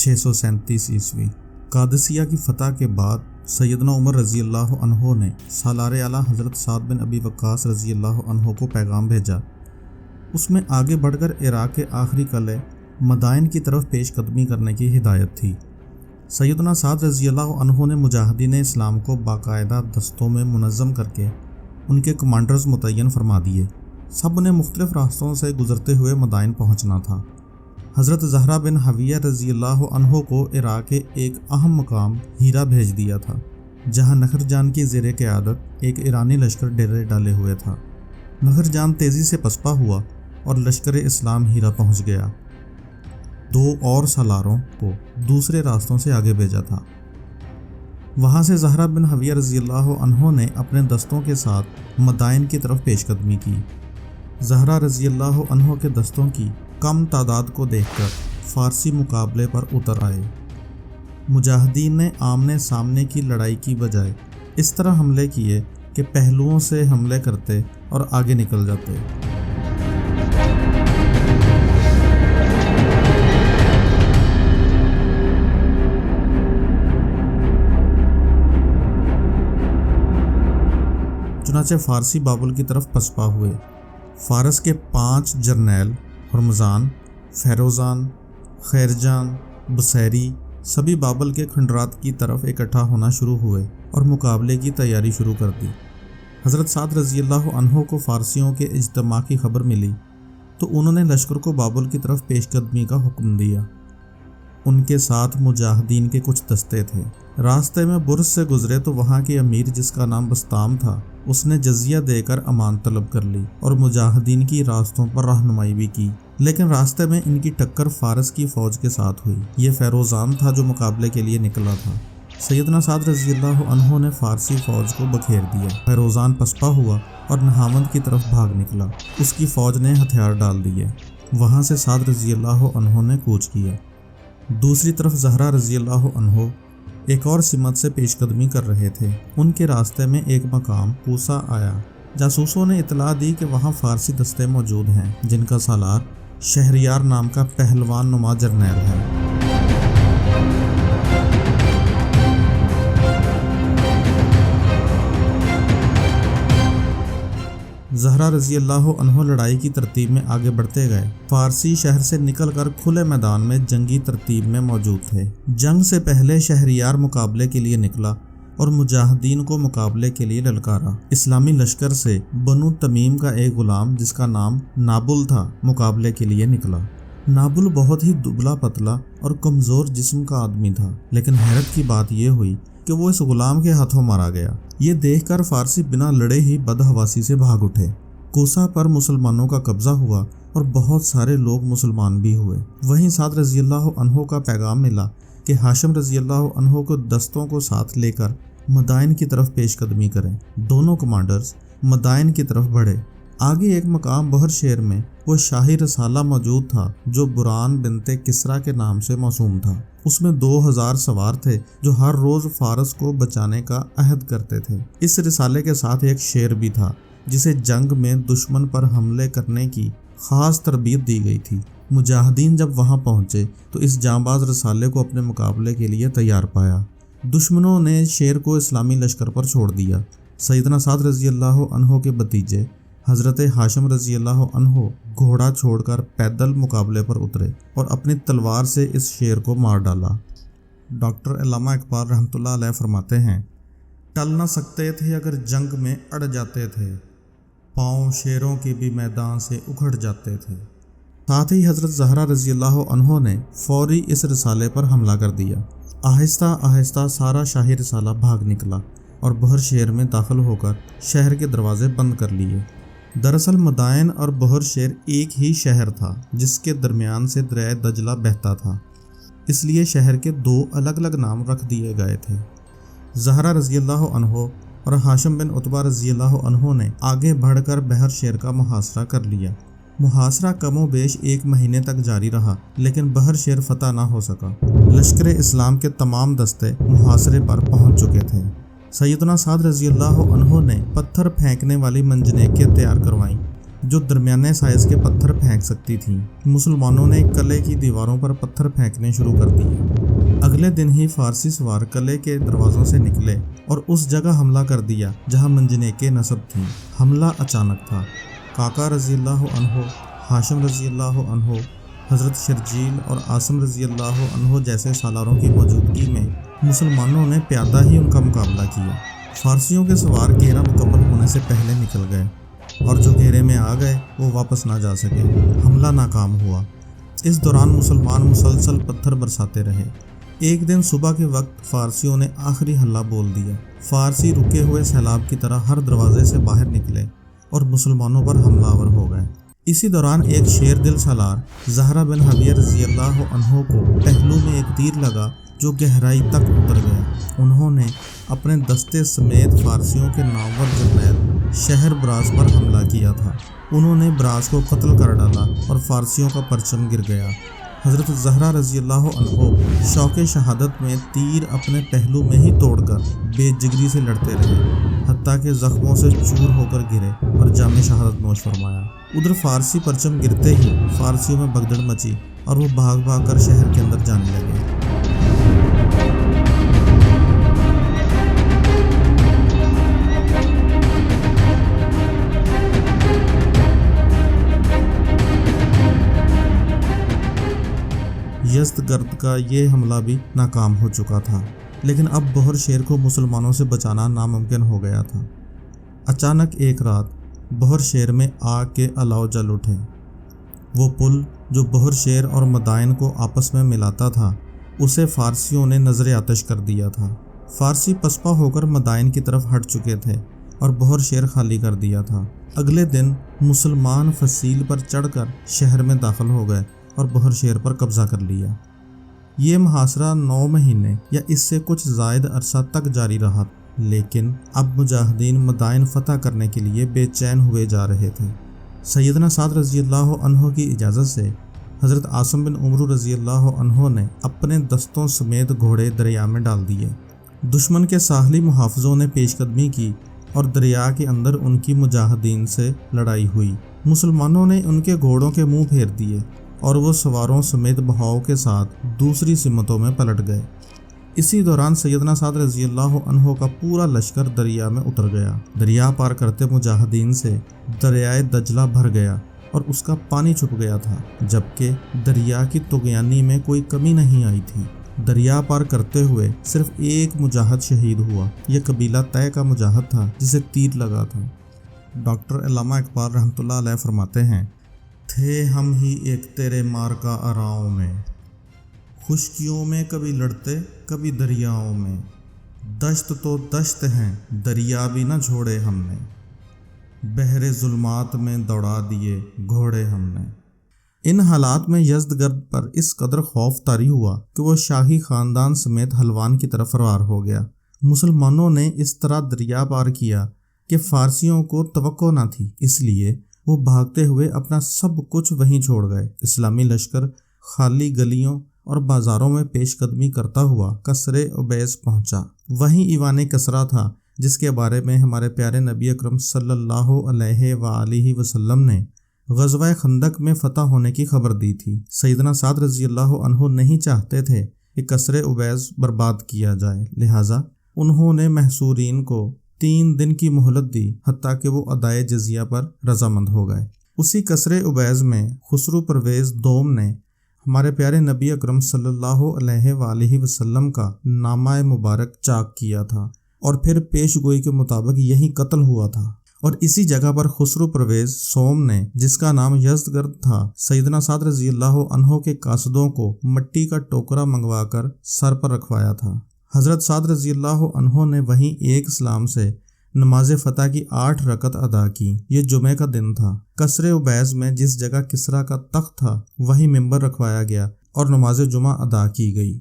637 عیسوی قادسیہ کی فتح کے بعد سیدنا عمر رضی اللہ عنہ نے سالار اعلیٰ حضرت سعد بن ابی وقاص رضی اللہ عنہ کو پیغام بھیجا۔ اس میں آگے بڑھ کر عراق کے آخری قلعے مدائن کی طرف پیش قدمی کرنے کی ہدایت تھی۔ سیدنا سعد رضی اللہ عنہ نے مجاہدین اسلام کو باقاعدہ دستوں میں منظم کر کے ان کے کمانڈرز متعین فرما دیے۔ سب نے مختلف راستوں سے گزرتے ہوئے مدائن پہنچنا تھا۔ حضرت زہرہ بن حویہ رضی اللہ عنہ کو عراق کے ایک اہم مقام ہیرا بھیج دیا تھا، جہاں نخر جان کی زیر قیادت ایک ایرانی لشکر ڈیرے ڈالے ہوئے تھا۔ نخر جان تیزی سے پسپا ہوا اور لشکر اسلام ہیرا پہنچ گیا۔ 2 اور سالاروں کو دوسرے راستوں سے آگے بھیجا تھا۔ وہاں سے زہرہ بن حویہ رضی اللہ عنہ نے اپنے دستوں کے ساتھ مدائن کی طرف پیش قدمی کی۔ زہرہ رضی اللہ عنہ کے دستوں کی کم تعداد کو دیکھ کر فارسی مقابلے پر اتر آئے۔ مجاہدین نے آمنے سامنے کی لڑائی کی بجائے اس طرح حملے کیے کہ پہلوؤں سے حملے کرتے اور آگے نکل جاتے۔ چنانچہ فارسی بابل کی طرف پسپا ہوئے۔ فارس کے 5 جرنیل ہرمزان، فیروزان، خیرجان، بصیری سبھی بابل کے کھنڈرات کی طرف اکٹھا ہونا شروع ہوئے اور مقابلے کی تیاری شروع کر دی۔ حضرت سعد رضی اللہ عنہ کو فارسیوں کے اجتماع کی خبر ملی تو انہوں نے لشکر کو بابل کی طرف پیش قدمی کا حکم دیا۔ ان کے ساتھ مجاہدین کے کچھ دستے تھے۔ راستے میں برز سے گزرے تو وہاں کے امیر جس کا نام بستام تھا، اس نے جزیہ دے کر امان طلب کر لی اور مجاہدین کی راستوں پر رہنمائی بھی کی، لیکن راستے میں ان کی ٹکر فارس کی فوج کے ساتھ ہوئی۔ یہ فیروزان تھا جو مقابلے کے لیے نکلا تھا۔ سیدنا سعد رضی اللہ عنہ نے فارسی فوج کو بکھیر دیا۔ فیروزان پسپا ہوا اور نہاوند کی طرف بھاگ نکلا۔ اس کی فوج نے ہتھیار ڈال دیے۔ وہاں سے سعد رضی اللہ عنہ نے کوچ کیا۔ دوسری طرف زہرہ رضی اللہ عنہ ایک اور سمت سے پیش قدمی کر رہے تھے۔ ان کے راستے میں ایک مقام کوسا آیا۔ جاسوسوں نے اطلاع دی کہ وہاں فارسی دستے موجود ہیں جن کا سالار شہریار نام کا پہلوان نما جرنیل ہے۔ زہرہ رضی اللہ عنہ لڑائی کی ترتیب میں آگے بڑھتے گئے۔ فارسی شہر سے نکل کر کھلے میدان میں جنگی ترتیب میں موجود تھے۔ جنگ سے پہلے شہریار مقابلے کے لیے نکلا اور مجاہدین کو مقابلے کے لیے للکارا۔ اسلامی لشکر سے بنو تمیم کا ایک غلام جس کا نام نابل تھا مقابلے کے لیے نکلا۔ نابل بہت ہی دبلا پتلا اور کمزور جسم کا آدمی تھا، لیکن حیرت کی بات یہ ہوئی کہ وہ اس غلام کے ہاتھوں مارا گیا۔ یہ دیکھ کر فارسی بنا لڑے ہی بدحواسی سے بھاگ اٹھے۔ کوسا پر مسلمانوں کا قبضہ ہوا اور بہت سارے لوگ مسلمان بھی ہوئے۔ وہیں سعد رضی اللہ عنہ کا پیغام ملا کہ ہاشم رضی اللہ عنہ کو دستوں کو ساتھ لے کر مدائن کی طرف پیش قدمی کریں۔ دونوں کمانڈرز مدائن کی طرف بڑھے۔ آگے ایک مقام بہر شہر میں وہ شاہی رسالہ موجود تھا جو بران بنت کسرا کے نام سے موسوم تھا۔ اس میں 2000 سوار تھے جو ہر روز فارس کو بچانے کا عہد کرتے تھے۔ اس رسالے کے ساتھ ایک شیر بھی تھا جسے جنگ میں دشمن پر حملے کرنے کی خاص تربیت دی گئی تھی۔ مجاہدین جب وہاں پہنچے تو اس جانباز رسالے کو اپنے مقابلے کے لیے تیار پایا۔ دشمنوں نے شیر کو اسلامی لشکر پر چھوڑ دیا۔ سیدنا سعد رضی اللہ عنہ کے بھتیجے حضرت ہاشم رضی اللہ عنہ گھوڑا چھوڑ کر پیدل مقابلے پر اترے اور اپنی تلوار سے اس شیر کو مار ڈالا۔ ڈاکٹر علامہ اقبال رحمۃ اللہ علیہ فرماتے ہیں، ٹل نہ سکتے تھے اگر جنگ میں اڑ جاتے تھے، پاؤں شیروں کے بھی میدان سے اکھڑ جاتے تھے۔ ساتھ ہی حضرت زہرہ رضی اللہ عنہ نے فوری اس رسالے پر حملہ کر دیا۔ آہستہ آہستہ سارا شاہی رسالہ بھاگ نکلا اور بہر شہر میں داخل ہو کر شہر کے دروازے بند کر لیے۔ دراصل مدائن اور بہر شہر ایک ہی شہر تھا جس کے درمیان سے دریائے دجلہ بہتا تھا، اس لیے شہر کے 2 الگ الگ نام رکھ دیے گئے تھے۔ زہرہ رضی اللہ عنہ اور ہاشم بن عتبہ رضی اللہ عنہ نے آگے بڑھ کر بہر شہر کا محاصرہ کر لیا۔ محاصرہ کم و بیش 1 مہینے تک جاری رہا، لیکن بہر شہر فتح نہ ہو سکا۔ لشکر اسلام کے تمام دستے محاصرے پر پہنچ چکے تھے۔ سیدنا سعد رضی اللہ عنہ نے پتھر پھینکنے والی منجنیقیں تیار کروائیں जो दरमियाने साइज के पत्थर फेंक सकती थीं। मुसलमानों ने किले की दीवारों पर पत्थर फेंकने शुरू कर दिए। अगले दिन ही फारसी सवार किले के दरवाजों से निकले और उस जगह हमला कर दिया जहां मंजनेके नस्ब थीं। हमला अचानक था। काका रज़ियल्लाहु अन्हु, हाशिम रज़ियल्लाहु अन्हु, हज़रत शर्जील और आसिम रज़ियल्लाहु अन्हु जैसे सालारों की मौजूदगी में मुसलमानों ने प्यादा ही उनका मुकाबला किया। फारसियों के सवार घेरा मुकम्मल होने से पहले निकल गए और जो घेरे में आ गए वो वापस ना जा सके। हमला नाकाम हुआ। इस दौरान मुसलमान मुसलसल पत्थर बरसाते रहे। एक दिन सुबह के वक्त फारसियों ने आखिरी हल्ला बोल दिया। फारसी रुके हुए सैलाब की तरह हर दरवाजे से बाहर निकले और मुसलमानों पर हमलावर हो गए। इसी दौरान एक शेर दिल सालार ज़हरा बिन हविया रज़ियल्लाहु अन्हु को पहलू में एक तीर लगा जो गहराई तक उतर गया। उन्होंने अपने दस्ते समेत फारसियों के नामवर जरनैल शहर ब्रास पर हमला किया था। उन्होंने ब्रास को कत्ल कर डाला और फारसियों का परचम गिर गया। हज़रत ज़हरा रज़ियल्लाहु अन्हु शौक़े शहादत में तीर अपने पहलू में ही तोड़कर बेजिगरी से लड़ते रहे, हत्ता के ज़ख्मों से चूर होकर गिरे और जामे शहादत नोश फरमाया। उधर फारसी परचम गिरते ही फारसियों में भगदड़ मची और वो भाग भाग कर शहर के अंदर जाने लगे। यज़्दगर्द का ये हमला भी नाकाम हो चुका था, लेकिन अब बहर शेर को मुसलमानों से बचाना नामुमकिन हो गया था। अचानक एक रात बहर शेर में आग के अलाव जल उठे। वो पुल जो बहर शेर और मदाइन को आपस में मिलाता था, उसे फारसियों ने नजर आतिश कर दिया था। फारसी पसपा होकर मदाइन की तरफ हट चुके थे और बहर शेर खाली कर दिया था। अगले दिन मुसलमान फसील पर चढ़कर शहर में दाखिल हो गए और बहर शेर पर कब्जा कर लिया। ये मुहासरा 9 महीने या इससे कुछ ज़ायद अरसा तक जारी रहा, लेकिन अब मुजाहिदीन मदाइन फ़तह करने के लिए बेचैन हुए जा रहे थे। सैयदना साद रज़ियल्लाहु अन्हु की इजाज़त से हज़रत आसिम बिन उमरू रज़ियल्लाहु अन्हु ने अपने दस्तों समेत घोड़े दरिया में डाल दिए। दुश्मन के साहली मुहाफ़िज़ों ने पेशकदमी की और दरिया के अंदर उनकी मुजाहिदीन से लड़ाई हुई। मुसलमानों ने उनके घोड़ों के मुँह फेर दिए और वो सवारों समेत बहाव के साथ दूसरी सिमतों में पलट गए। इसी दौरान सैयदना साद रज़ियल्लाहु अन्हु का पूरा लश्कर दरिया में उतर गया। दरिया पार करते मुजाहिदीन से दरियाए दजला भर गया और उसका पानी छुप गया था, जबकि दरिया की तुग़यानी में कोई कमी नहीं आई थी। दरिया पार करते हुए सिर्फ एक मुजाहिद शहीद हुआ। यह कबीला तय का मुजाहिद था जिसे तीर लगा था। डॉक्टर अल्लामा इकबाल रहमतुल्लाह अलैह फरमाते हैं, थे हम ही एक तेरे मार का आराओं में, खुशकियों में कभी लड़ते कभी दरियाओं में, दश्त तो दश्त हैं दरिया भी न छोड़े हमने, बहरे जुल्मात में दौड़ा दिए घोड़े हमने। इन हालात में यज़्दगर्द पर इस कदर खौफ तारी हुआ कि वो शाही ख़ानदान समेत हलवान की तरफ फरार हो गया। मुसलमानों ने इस तरह दरिया पार किया कि फ़ारसियों को तवक्को न थी, इसलिए वो भागते हुए अपना सब कुछ वहीं छोड़ गए। इस्लामी लश्कर खाली गलियों और बाज़ारों में पेशकदमी करता हुआ कसरे उबैस पहुंचा। वहीं ईवान कसरा था जिसके बारे में हमारे प्यारे नबी अकरम सल्लल्लाहु अलैहि वसल्लम ने ग़ज़वा खंदक में फ़तह होने की खबर दी थी। सैयदना साद रज़ियल्लाहु अन्हु नहीं चाहते थे कि कसरे उबैस बर्बाद किया जाए, लिहाजा उन्होंने महसूरीन को 3 दिन की मोहलत दी, हत्ता कि वो अदाए जजिया पर रजामंद हो गए। उसी कसरे उबैज़ में खुसरू परवेज़ दोम ने हमारे प्यारे नबी अकरम सल्लल्लाहु अलैहि वसल्लम का नामा मुबारक चाक किया था और फिर पेशगोई के मुताबिक यही कत्ल हुआ था। और इसी जगह पर खुसरू परवेज़ सोम ने, जिसका नाम यज़्दगर्द था, सैयदना साद रज़ियल्लाहु अन्हु के कासदों को मट्टी का टोकरा मंगवाकर सर पर रखवाया था। हज़रत साद रज़ियल्लाहु अन्हु ने वहीं एक इस्लाम से नमाज फ़तह की 8 रकत अदा की। ये जुमे का दिन था। कसरे उबैज़ में जिस जगह किसरा का तख्त था वहीं मिंबर रखवाया गया और नमाज जुमा अदा की गई।